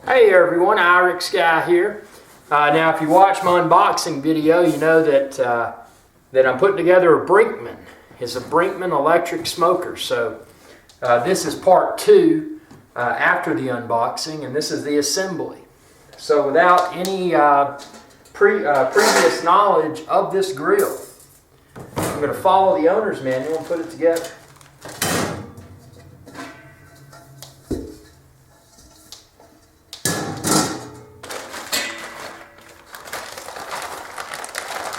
Hey everyone, Irix Guy here. Now if you watch my unboxing video, you know that I'm putting together a Brinkmann. It's a Brinkmann electric smoker. So this is part 2 after the unboxing, and this is the assembly. So without any previous knowledge of this grill, I'm going to follow the owner's manual and put it together.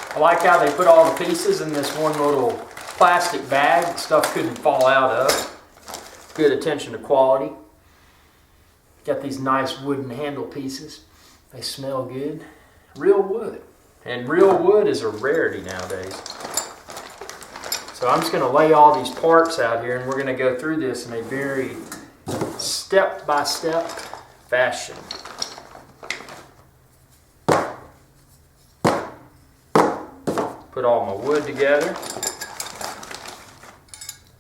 I like how they put all the pieces in this one little plastic bag that stuff couldn't fall out of. Good attention to quality. Got these nice wooden handle pieces. They smell good. Real wood. And real wood is a rarity nowadays. So I'm just going to lay all these parts out here, and we're going to go through this in a very step-by-step fashion. Put all my wood together.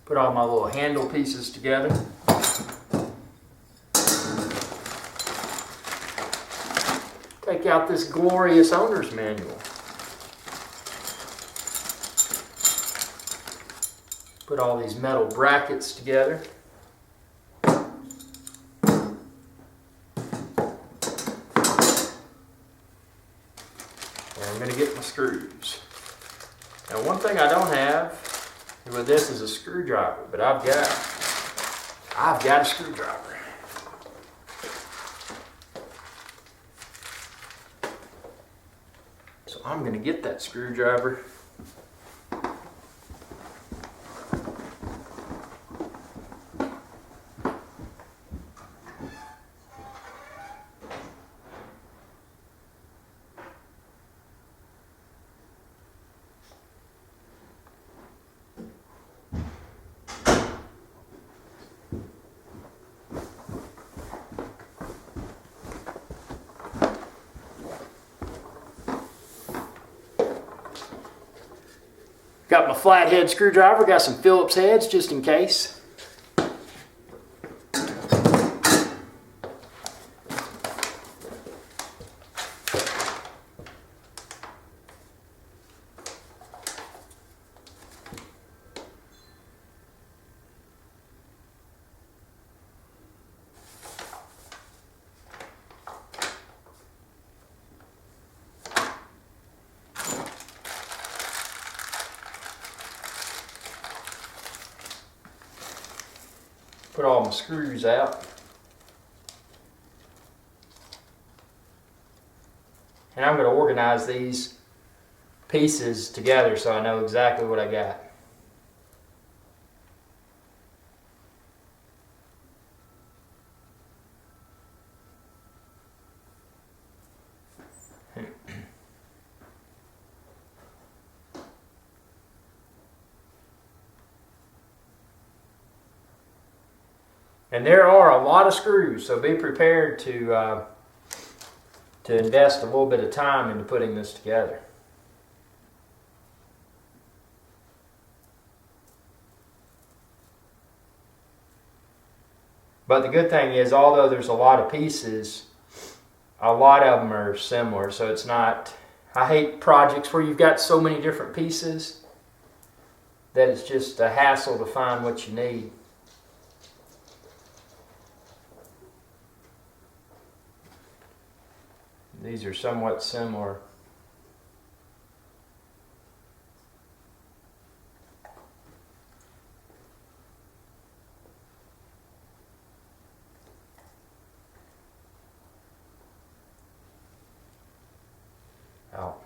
Put all my little handle pieces together. Take out this glorious owner's manual. Put all these metal brackets together. And I'm going to get my screws. Now one thing I don't have with this is a screwdriver, but I've got a screwdriver. So I'm going to get that screwdriver. Got my flathead screwdriver, got some Phillips heads just in case. Put all my screws out. And I'm going to organize these pieces together so I know exactly what I got. And there are a lot of screws, so be prepared to invest a little bit of time into putting this together. But the good thing is, although there's a lot of pieces, a lot of them are similar, so it's not... I hate projects where you've got so many different pieces that it's just a hassle to find what you need. These are somewhat similar. Out.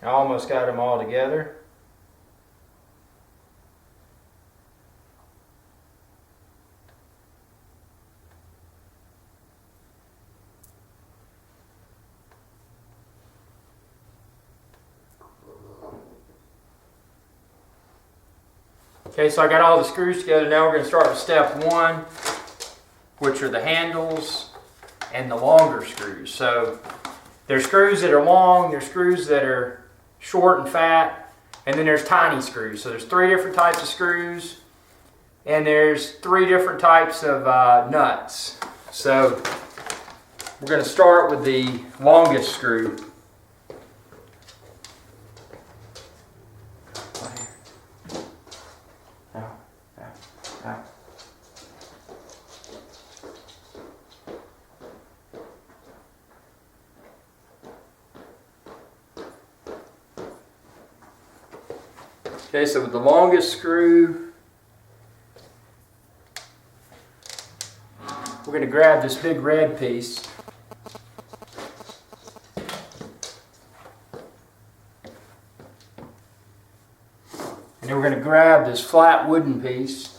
I almost got them all together. Okay, so I got all the screws together. Now we're going to start with step 1, which are the handles and the longer screws. So There's screws that are long, there's screws that are short and fat, and then there's tiny screws. So there's 3 different types of screws, and there's 3 different types of nuts. So we're going to start with the longest screw. Okay, so with the longest screw, we're going to grab this big red piece. And then we're going to grab this flat wooden piece.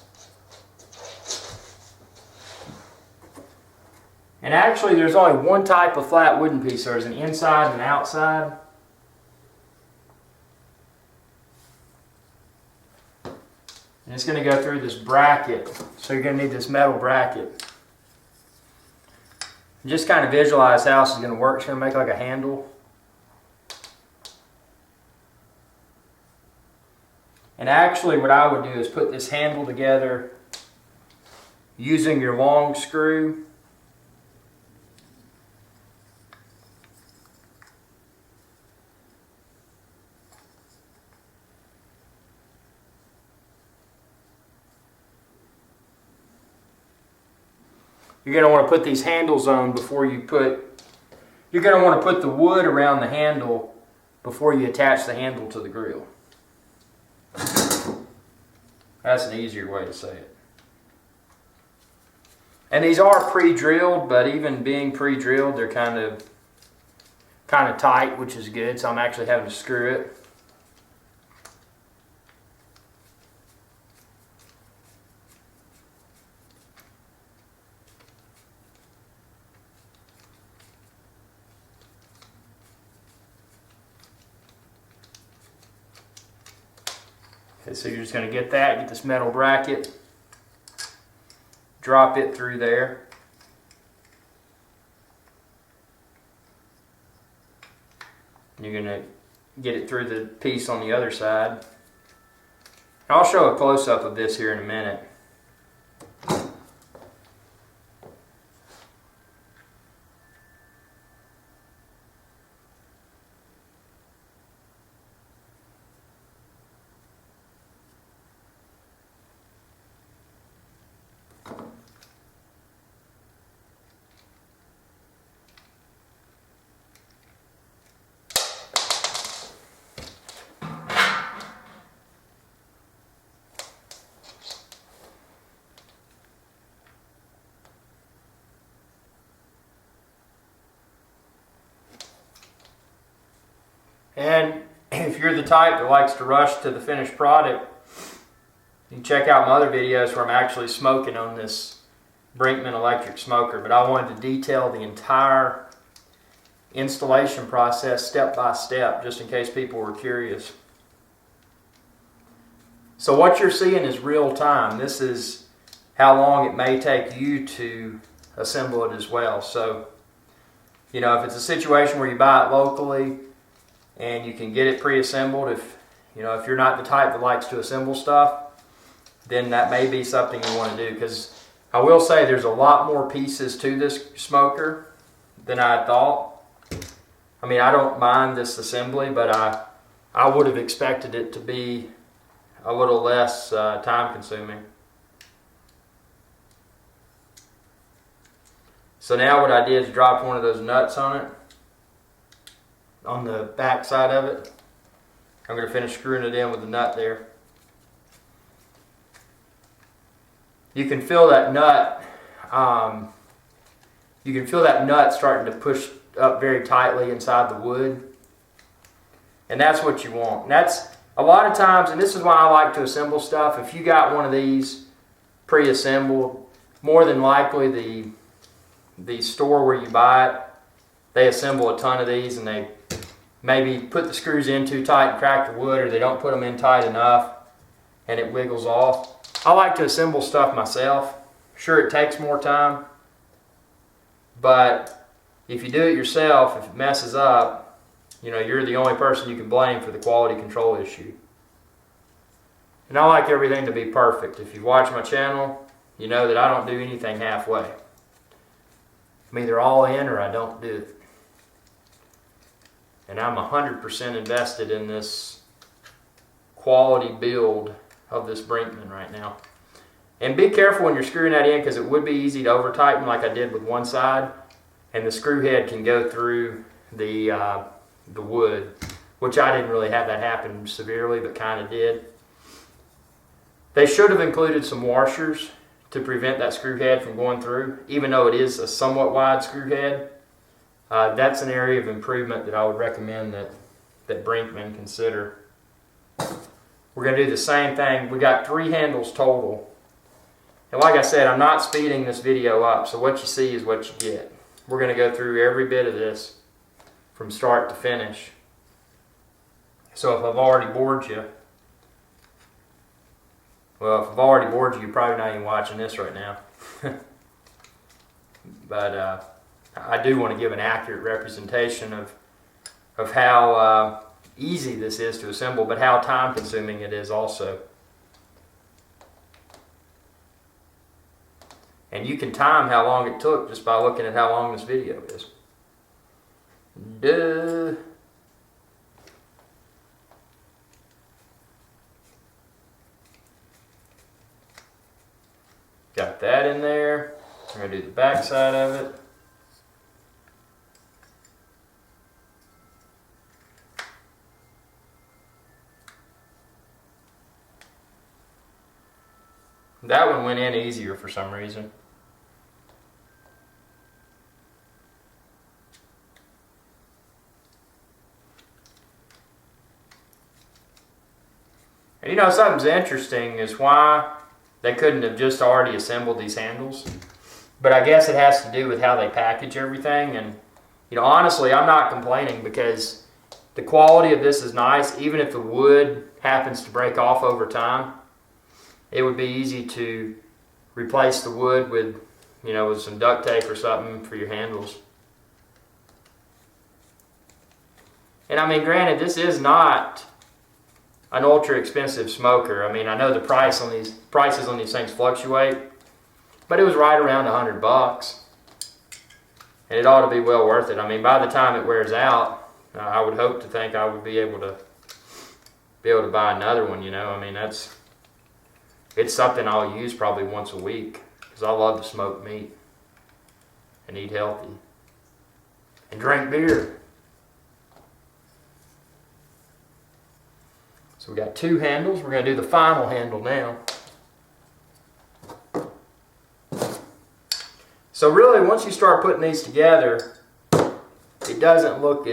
And actually there's only one type of flat wooden piece. There's an inside and an outside. And it's going to go through this bracket. So you're going to need this metal bracket. And just kind of visualize how this is going to work. It's going to make like a handle. And actually what I would do is put this handle together using your long screw. You're going to want to put these handles on before you put, you're going to want to put the wood around the handle before you attach the handle to the grill. That's an easier way to say it. And these are pre-drilled, but even being pre-drilled, they're kind of tight, which is good, so I'm actually having to screw it. Okay, so you're just going to get that, get this metal bracket, drop it through there. And you're going to get it through the piece on the other side. And I'll show a close-up of this here in a minute. And if you're the type that likes to rush to the finished product, you can check out my other videos where I'm actually smoking on this Brinkmann electric smoker. But I wanted to detail the entire installation process step by step, just in case people were curious. So what you're seeing is real time. This is how long it may take you to assemble it as well. So, you know, if it's a situation where you buy it locally and you can get it pre-assembled, if you're not the type that likes to assemble stuff, then that may be something you want to do. Because I will say there's a lot more pieces to this smoker than I thought. I mean, I don't mind this assembly, but I would have expected it to be a little less time consuming. So now what I did is drop one of those nuts on it, on the back side of it. I'm going to finish screwing it in with the nut there. You can feel that nut. You can feel that nut starting to push up very tightly inside the wood, and that's what you want. And that's a lot of times, and this is why I like to assemble stuff. If you got one of these pre-assembled, more than likely the store where you buy it, they assemble a ton of these, and they maybe put the screws in too tight and crack the wood, or they don't put them in tight enough and it wiggles off. I like to assemble stuff myself. Sure, it takes more time, but if you do it yourself, if it messes up, you know, you're the only person you can blame for the quality control issue. And I like everything to be perfect. If you watch my channel, you know that I don't do anything halfway. I'm either all in or I don't do it. And I'm 100% invested in this quality build of this Brinkmann right now. And be careful when you're screwing that in, because it would be easy to over tighten like I did with one side, and the screw head can go through the wood, which I didn't really have that happen severely, but kind of did. They should have included some washers to prevent that screw head from going through, even though it is a somewhat wide screw head. That's an area of improvement that I would recommend that Brinkmann consider. We're going to do the same thing. We got 3 handles total. And like I said, I'm not speeding this video up, so what you see is what you get. We're going to go through every bit of this from start to finish. So if I've already bored you, you're probably not even watching this right now. But I do want to give an accurate representation of how easy this is to assemble, but how time consuming it is also. And you can time how long it took just by looking at how long this video is. Duh. Got that in there. I'm going to do the back side of it. That one went in easier for some reason. And you know, something's interesting is why they couldn't have just already assembled these handles. But I guess it has to do with how they package everything. And, you know, honestly, I'm not complaining because the quality of this is nice. Even if the wood happens to break off over time, it would be easy to replace the wood with, you know, with some duct tape or something for your handles. And I mean, granted, this is not an ultra expensive smoker. I mean, I know the prices on these things fluctuate, but it was right around $100, and it ought to be well worth it. I mean, by the time it wears out, I would hope to think I would be able to buy another one. You know, I mean, it's something I'll use probably once a week because I love to smoke meat and eat healthy and drink beer. So we got 2 handles. We're going to do the final handle now. So really, once you start putting these together, it doesn't look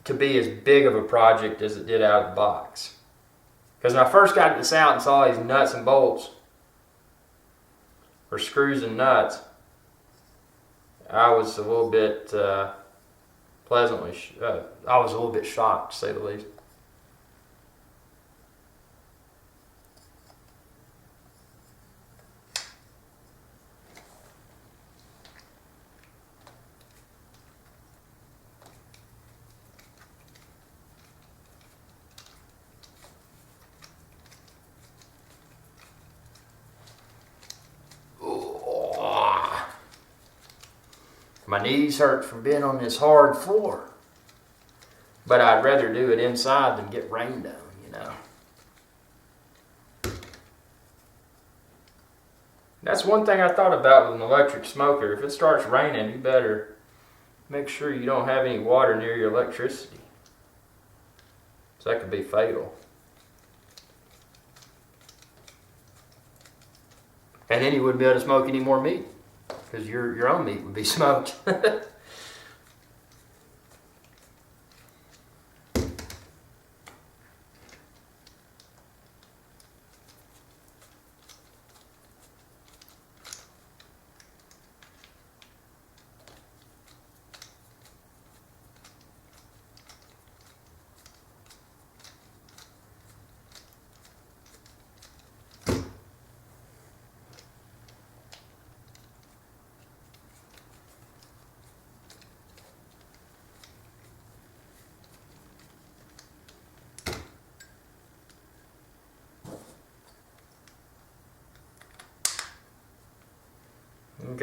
to be as big of a project as it did out of the box. Because when I first got this out and saw these nuts and bolts, or screws and nuts, I was a little bit I was a little bit shocked, to say the least. My knees hurt from being on this hard floor. But I'd rather do it inside than get rained on, you know. That's one thing I thought about with an electric smoker. If it starts raining, you better make sure you don't have any water near your electricity. So that could be fatal. And then you wouldn't be able to smoke any more meat, because your own meat would be smoked.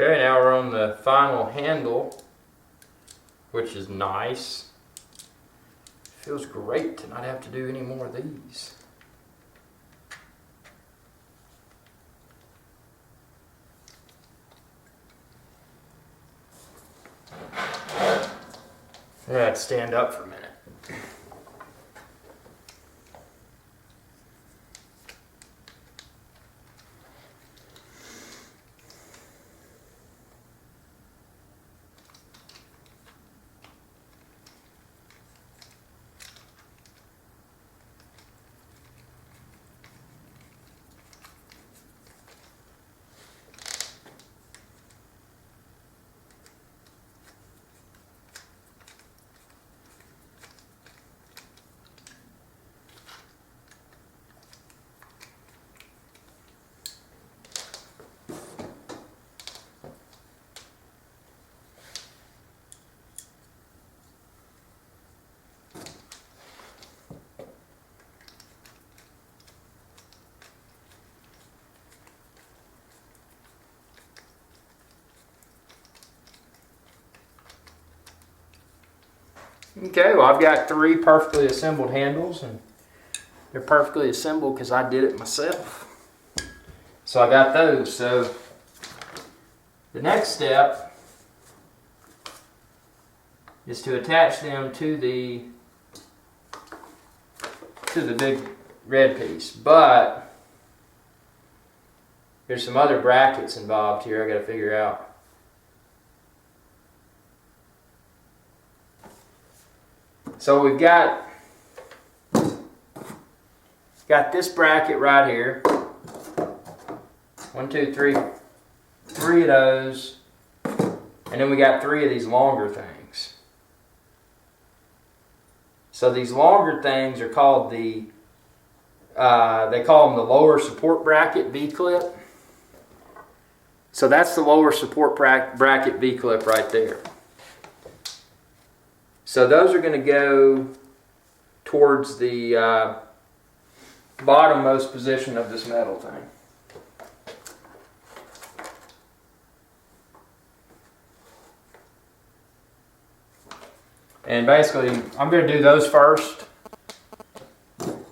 Okay, now we're on the final handle, which is nice. Feels great to not have to do any more of these. Yeah, stand up for a minute. Okay, well I've got 3 perfectly assembled handles, and they're perfectly assembled because I did it myself. So I got those. So the next step is to attach them to the big red piece. But there's some other brackets involved here I got to figure out. So we've got this bracket right here. 1, 2, 3, 3 of those, and then we got 3 of these longer things. So these longer things are called they call them the lower support bracket V-clip. So that's the lower support bracket V-clip right there. So those are going to go towards the bottommost position of this metal thing. And basically, I'm going to do those first,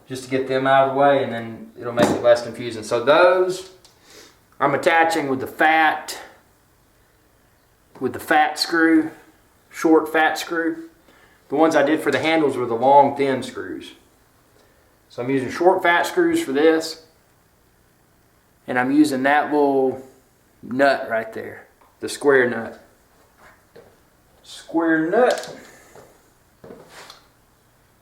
just to get them out of the way, and then it'll make it less confusing. So those, I'm attaching with the fat screw, short fat screw. The ones I did for the handles were the long, thin screws. So I'm using short fat screws for this. And I'm using that little nut right there. The square nut. Square nut.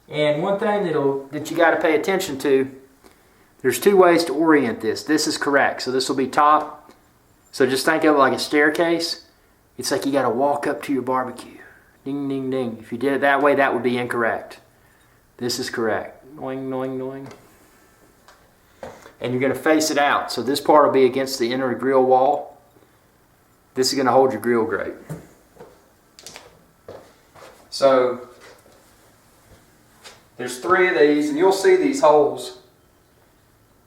And one thing that you got to pay attention to, there's 2 ways to orient this. This is correct. So this will be top. So just think of it like a staircase. It's like you got to walk up to your barbecue. Ding, ding, ding. If you did it that way, that would be incorrect. This is correct. Noing, noing, noing. And you're going to face it out. So this part will be against the inner grill wall. This is going to hold your grill grate. So there's 3 of these, and you'll see these holes.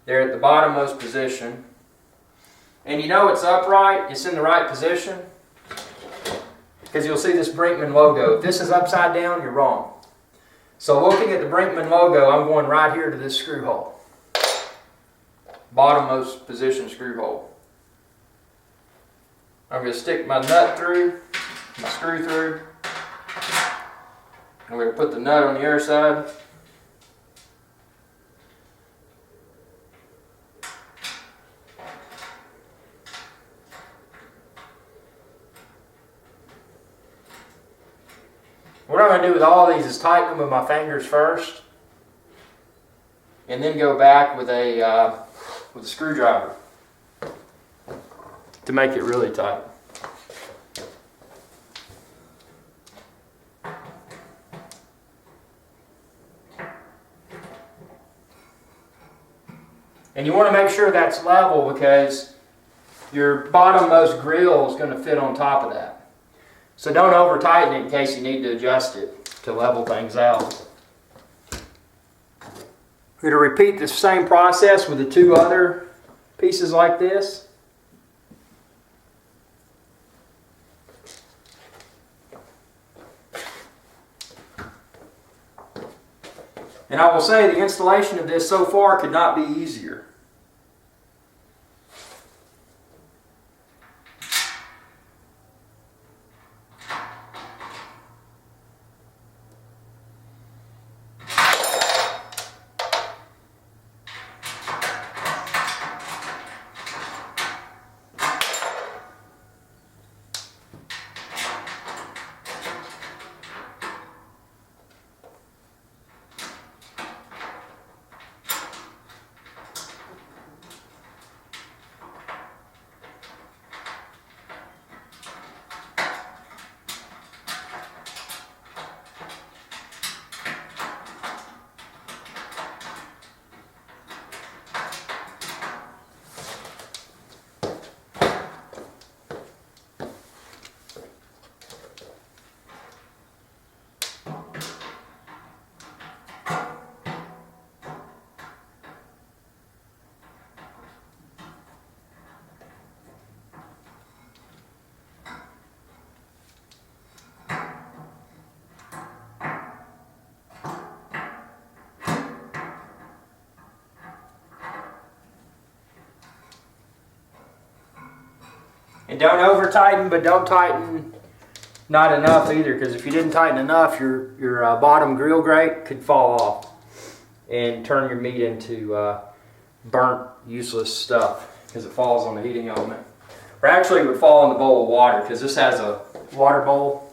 They're at the bottommost position. And you know it's upright, it's in the right position, because you'll see this Brinkmann logo. If this is upside down, you're wrong. So looking at the Brinkmann logo, I'm going right here to this screw hole. Bottommost position screw hole. I'm going to stick my nut through, my screw through. I'm going to put the nut on the other side. What I'm going to do with all these is tighten them with my fingers first, and then go back with a screwdriver to make it really tight. And you want to make sure that's level, because your bottommost grill is going to fit on top of that. So don't over tighten it in case you need to adjust it to level things out. We're going to repeat the same process with the 2 other pieces like this. And I will say the installation of this so far could not be easier. And don't over tighten, but don't tighten not enough either, because if you didn't tighten enough, your bottom grill grate could fall off and turn your meat into burnt, useless stuff because it falls on the heating element. Or actually it would fall in the bowl of water, because this has a water bowl.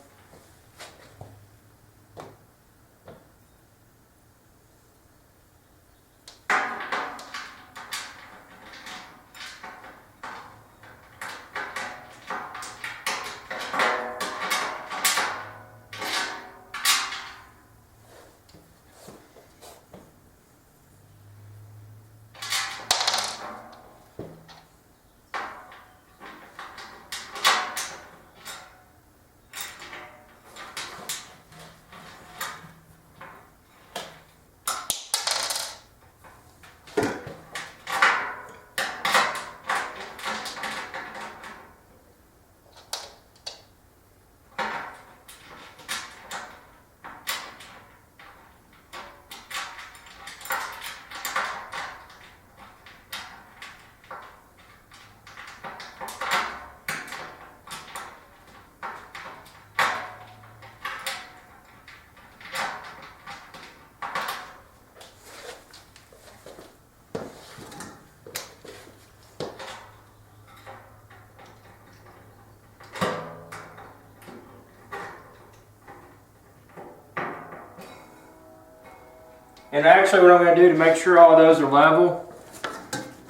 And actually what I'm going to do to make sure all those are level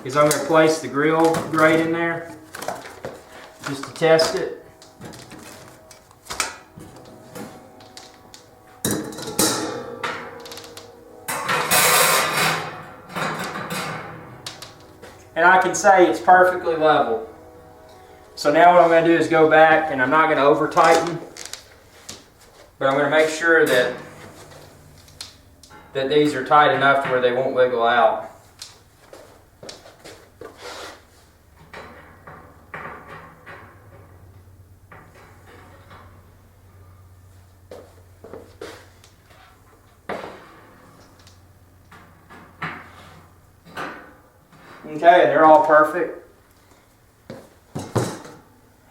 is I'm going to place the grill grate in there just to test it. And I can say it's perfectly level. So now what I'm going to do is go back, and I'm not going to over tighten, but I'm going to make sure that these are tight enough to where they won't wiggle out. Okay, they're all perfect.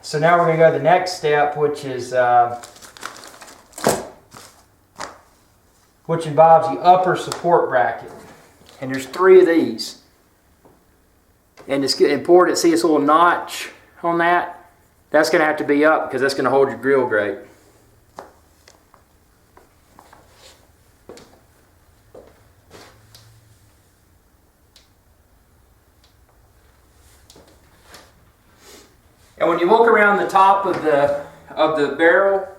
So now we're going to go to the next step, which is which involves the upper support bracket. And there's 3 of these. And it's important to see this little notch on that. That's going to have to be up because that's going to hold your grill grate. And when you look around the top of the barrel,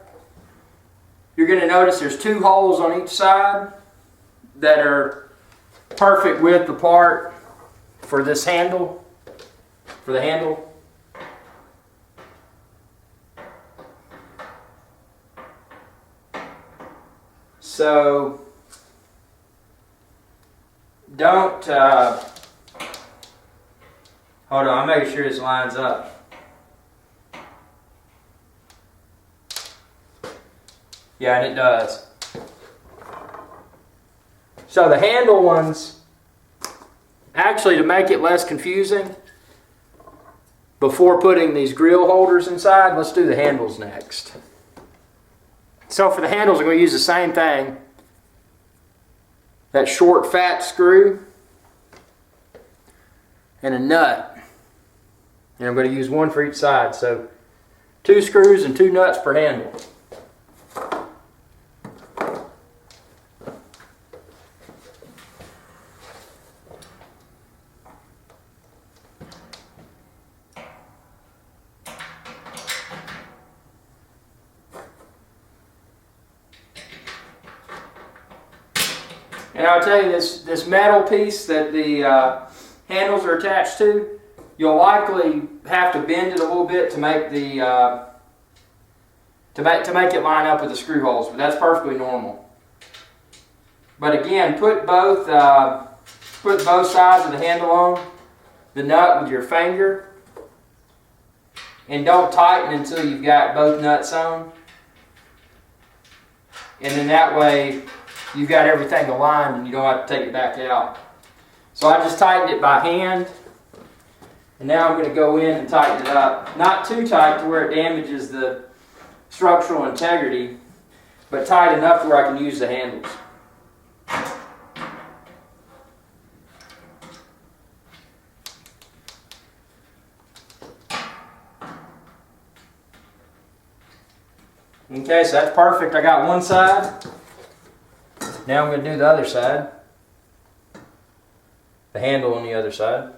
you're going to notice there's 2 holes on each side that are perfect width apart for this handle, for the handle. So don't, hold on, I'm making sure this lines up. Yeah, and it does. So the handle ones, actually, to make it less confusing, before putting these grill holders inside, let's do the handles next. So for the handles, I'm going to use the same thing. That short fat screw and a nut. And I'm going to use one for each side. So 2 screws and 2 nuts per handle. And I'll tell you, this metal piece that the handles are attached to, you'll likely have to bend it a little bit to make the to make it line up with the screw holes, but that's perfectly normal. But again, put both sides of the handle on the nut with your finger, and don't tighten until you've got both nuts on. And then that way you've got everything aligned and you don't have to take it back out. So I just tightened it by hand. And now I'm going to go in and tighten it up. Not too tight to where it damages the structural integrity, but tight enough to where I can use the handles. Okay, so that's perfect. I got one side. Now I'm going to do the other side. The handle on the other side.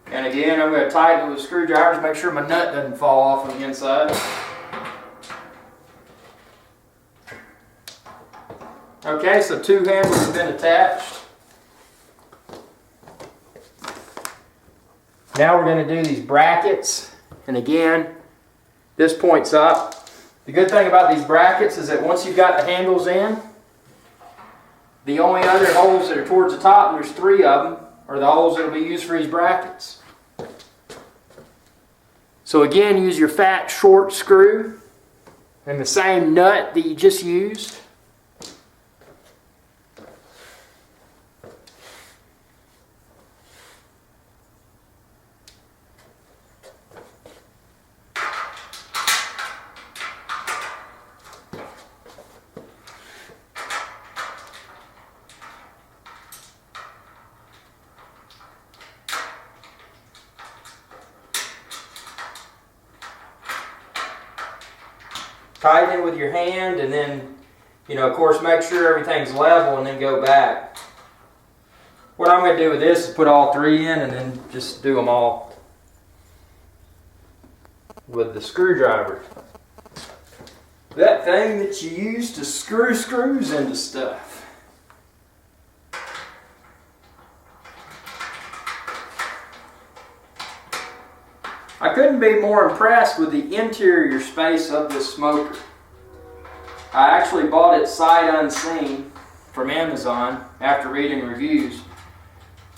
And again, I'm going to tighten it with screwdrivers, make sure my nut doesn't fall off on the inside. Okay, so 2 handles have been attached. Now we're going to do these brackets. And again, this points up. The good thing about these brackets is that once you've got the handles in, the only other holes that are towards the top, and there's 3 of them, are the holes that will be used for these brackets. So again, use your fat short screw and the same nut that you just used. Tighten it with your hand, and then, of course, make sure everything's level and then go back. What I'm going to do with this is put all 3 in and then just do them all with the screwdriver. That thing that you use to screw screws into stuff. I couldn't be more impressed with the interior space of this smoker. I actually bought it sight unseen from Amazon after reading reviews.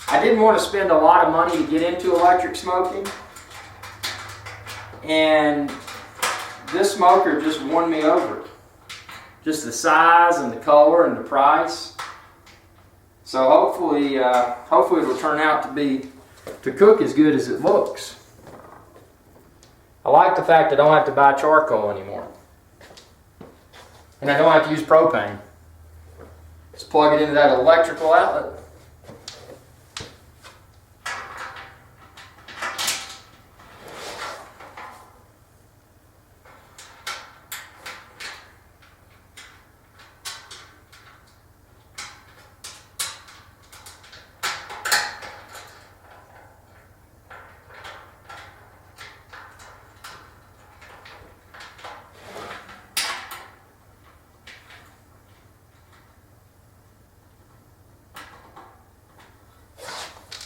I didn't want to spend a lot of money to get into electric smoking, And this smoker just won me over. Just the size and the color and the price. So hopefully it will turn out to cook as good as it looks. I like the fact I don't have to buy charcoal anymore. And I don't have to use propane. Just plug it into that electrical outlet.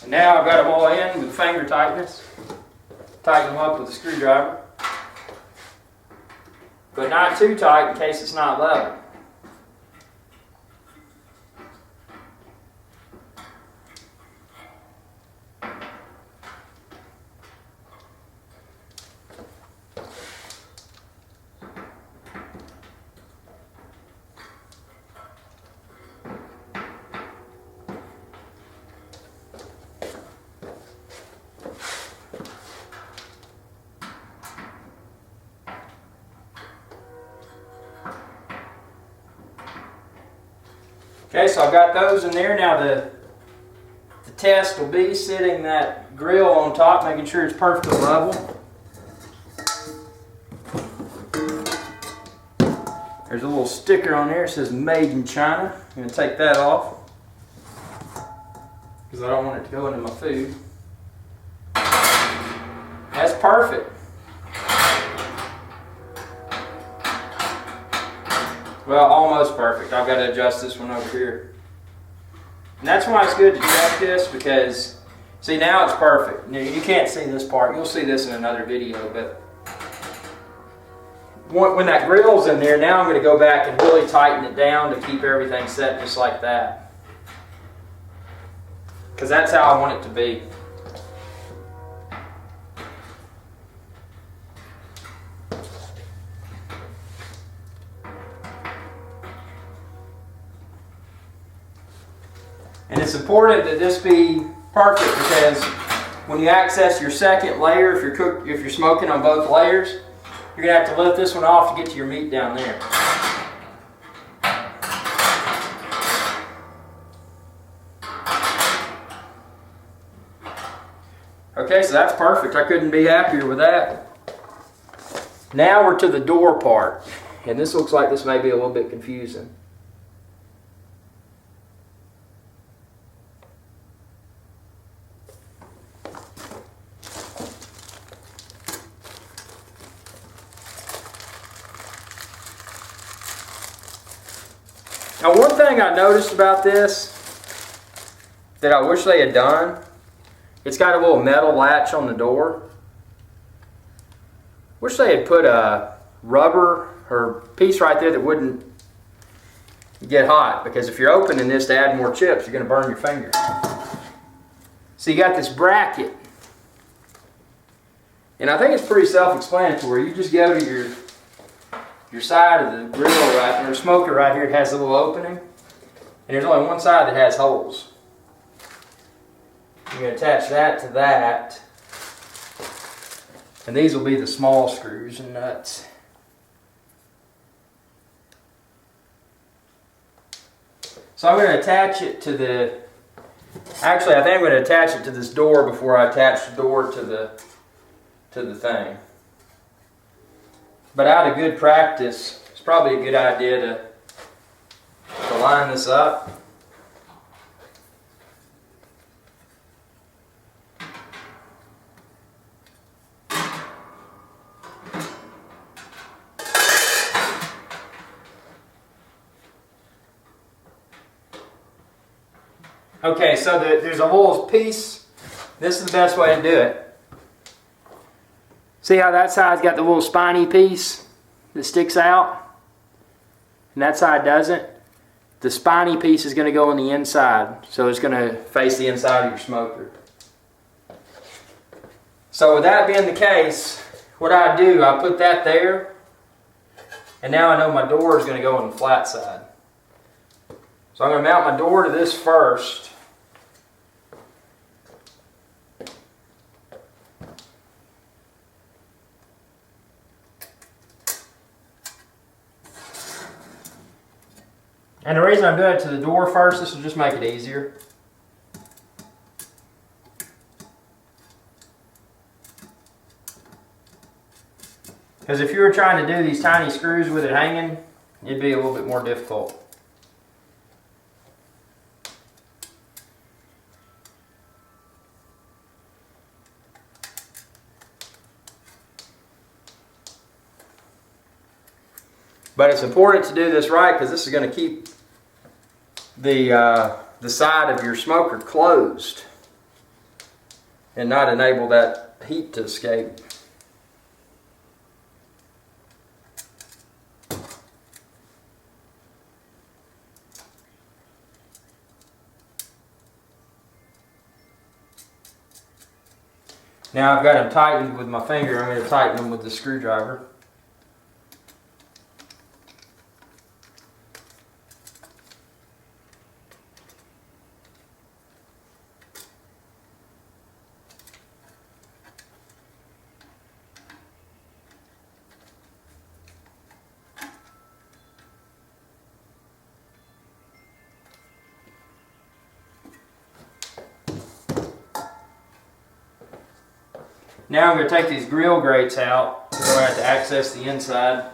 And now I've got them all in with finger tightness. Tighten them up with a screwdriver. But not too tight in case it's not level. Okay, so I've got those in there. Now the test will be sitting that grill on top, making sure it's perfectly level. There's a little sticker on there that says Made in China. I'm going to take that off because I don't want it to go into my food. That's perfect. Well, almost perfect. I've got to adjust this one over here. And that's why it's good to check this, because, see, now it's perfect. Now, you can't see this part. You'll see this in another video, but when that grill's in there, now I'm going to go back and really tighten it down to keep everything set just like that. Because that's how I want it to be. And it's important that this be perfect, because when you access your second layer, if you're smoking on both layers, you're going to have to lift this one off to get to your meat down there. Okay, so that's perfect. I couldn't be happier with that. Now we're to the door part. And this looks like this may be a little bit confusing. Now, one thing I noticed about this that I wish they had done, it's got a little metal latch on the door. Wish they had put a rubber or piece right there that wouldn't get hot, because if you're opening this to add more chips, you're going to burn your fingers. So you got this bracket, and I think it's pretty self-explanatory. You just go to your side of the grill right there, smoker right here. It has a little opening, and there's only one side that has holes. You're going to attach that to that, and these will be the small screws and nuts. So I'm going to attach it to the, actually I think I'm going to attach it to this door before I attach the door to the thing. But out of good practice, it's probably a good idea to line this up. Okay, so there's a little piece. This is the best way to do it. See how that side's got the little spiny piece that sticks out? And that side doesn't? The spiny piece is going to go on the inside, so it's going to face the inside of your smoker. So with that being the case, what I do, I put that there, and now I know my door is going to go on the flat side. So I'm going to mount my door to this first. And the reason I'm doing it to the door first, this will just make it easier. Because if you were trying to do these tiny screws with it hanging, it'd be a little bit more difficult. But it's important to do this right because this is going to keep the side of your smoker closed and not enable that heat to escape. Now I've got them tightened with my finger. I'm going to tighten them with the screwdriver. Now I'm going to take these grill grates out so I have to access the inside.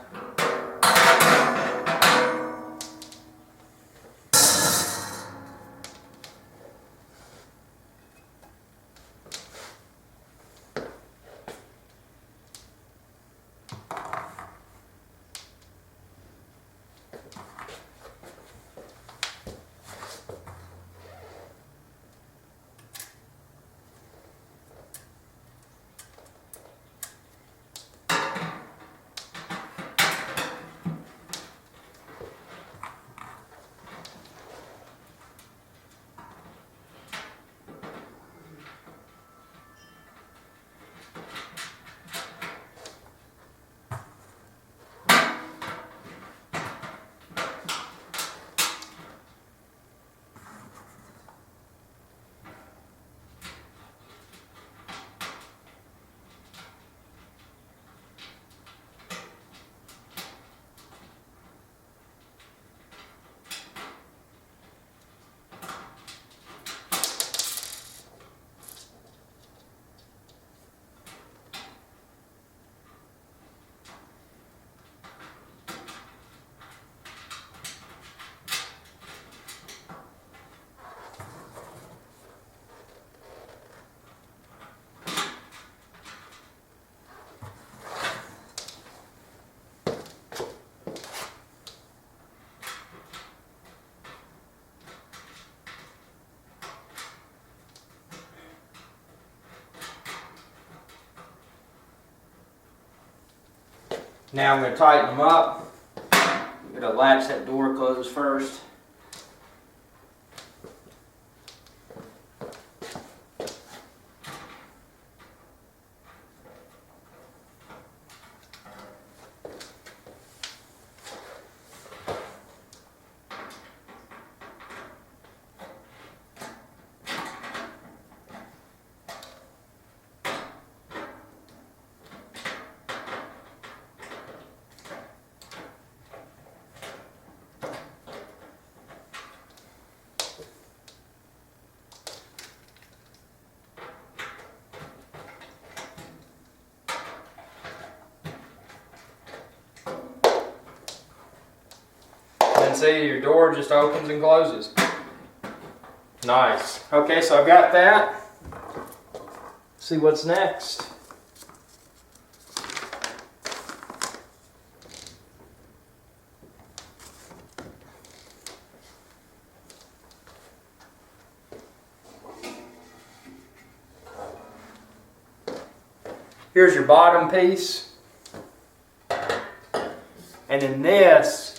Now I'm going to tighten them up. I'm going to latch that door closed first. And see, your door just opens and closes. Nice. Okay, so I've got that. See what's next. Here's your bottom piece. And then this,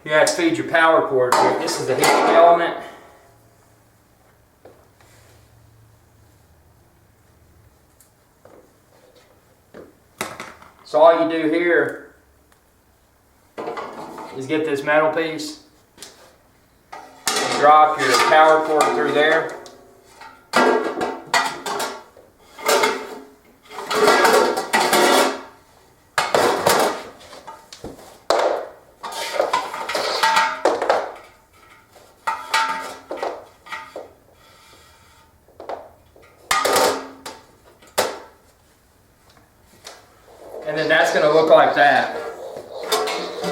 you have to feed your power cord to it. This is the heating element. So all you do here is get this metal piece, and drop your power cord through there. And then that's going to look like that.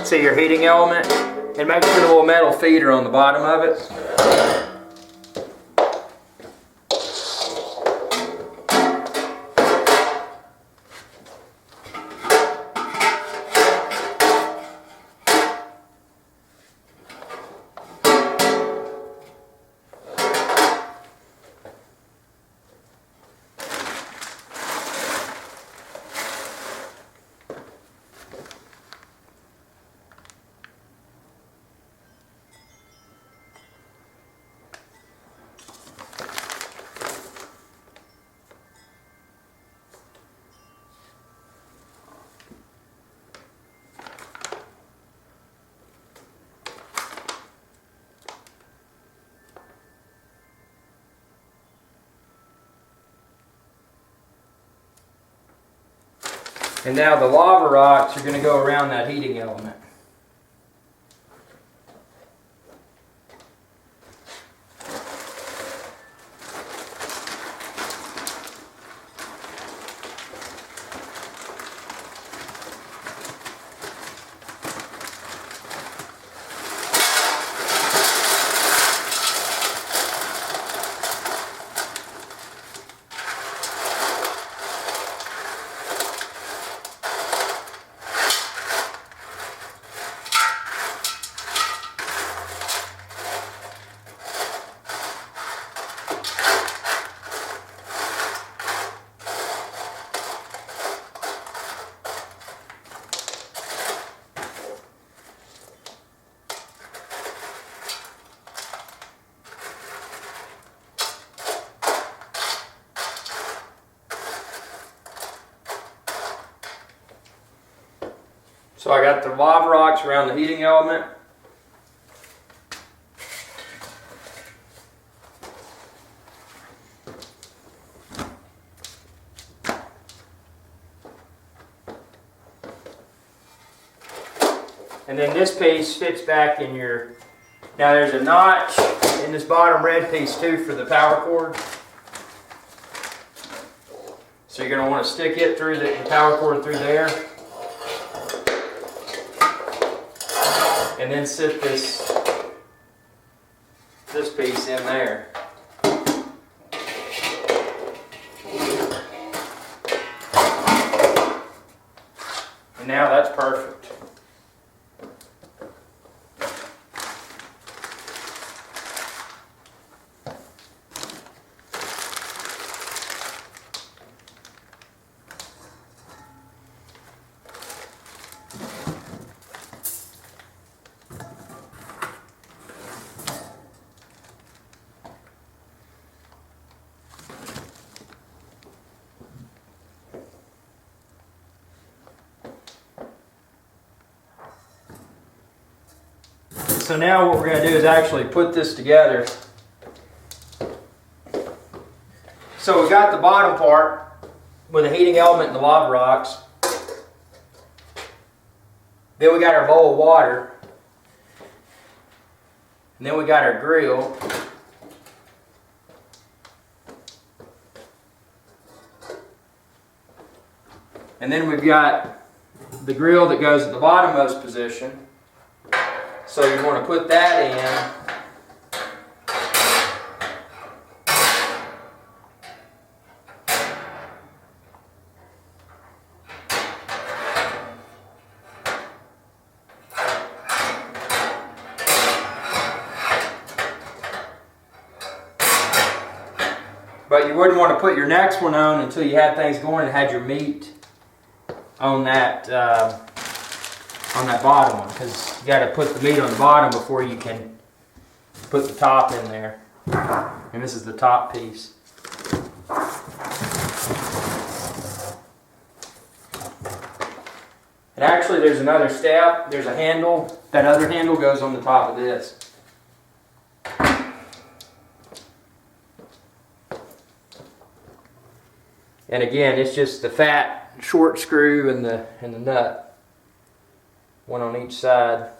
See your heating element, and make sure the little metal feeder on the bottom of it. And now the lava rocks are going to go around that heating element. So I got the lava rocks around the heating element. And then this piece fits back in your, now there's a notch in this bottom red piece too for the power cord. So you're going to want to stick it through the power cord through there. And then sit this piece in there. And now that's perfect. So now what we're going to do is actually put this together. So we got the bottom part with the heating element and the lava rocks. Then we got our bowl of water. And then we got our grill. And then we've got the grill that goes at the bottommost position. So you want to put that in. But you wouldn't want to put your next one on until you had things going and had your meat on that bottom one, because you got to put the meat on the bottom before you can put the top in there. And this is the top piece. And actually there's another step. There's a handle. That other handle goes on the top of this. And again, it's just the fat short screw and the nut. One on each side.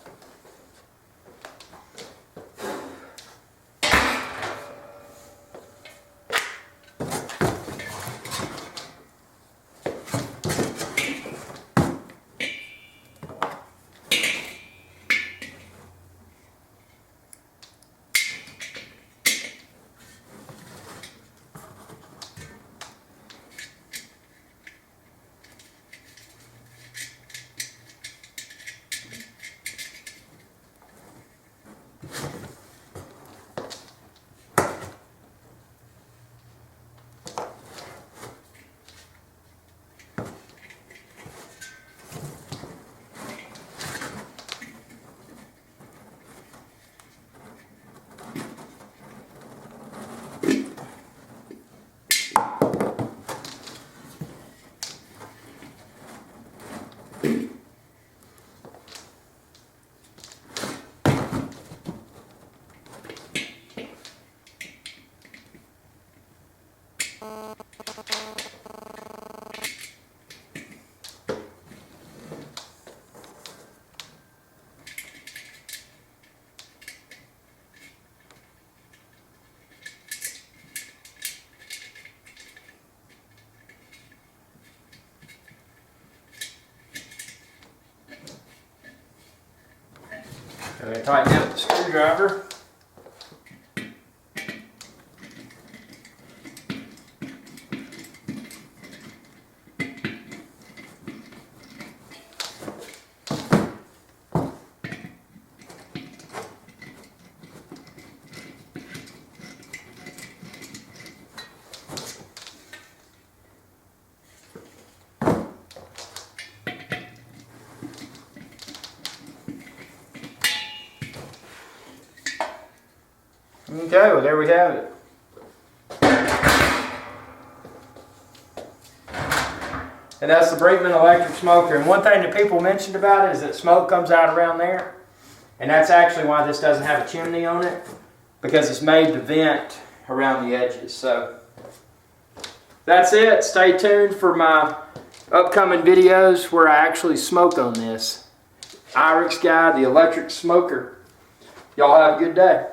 I'm going to tighten out the screwdriver. Okay, well there we have it. And that's the Brinkmann electric smoker. And one thing that people mentioned about it is that smoke comes out around there. And that's actually why this doesn't have a chimney on it, because it's made to vent around the edges. So that's it. Stay tuned for my upcoming videos where I actually smoke on this Irix guy, the electric smoker. Y'all have a good day.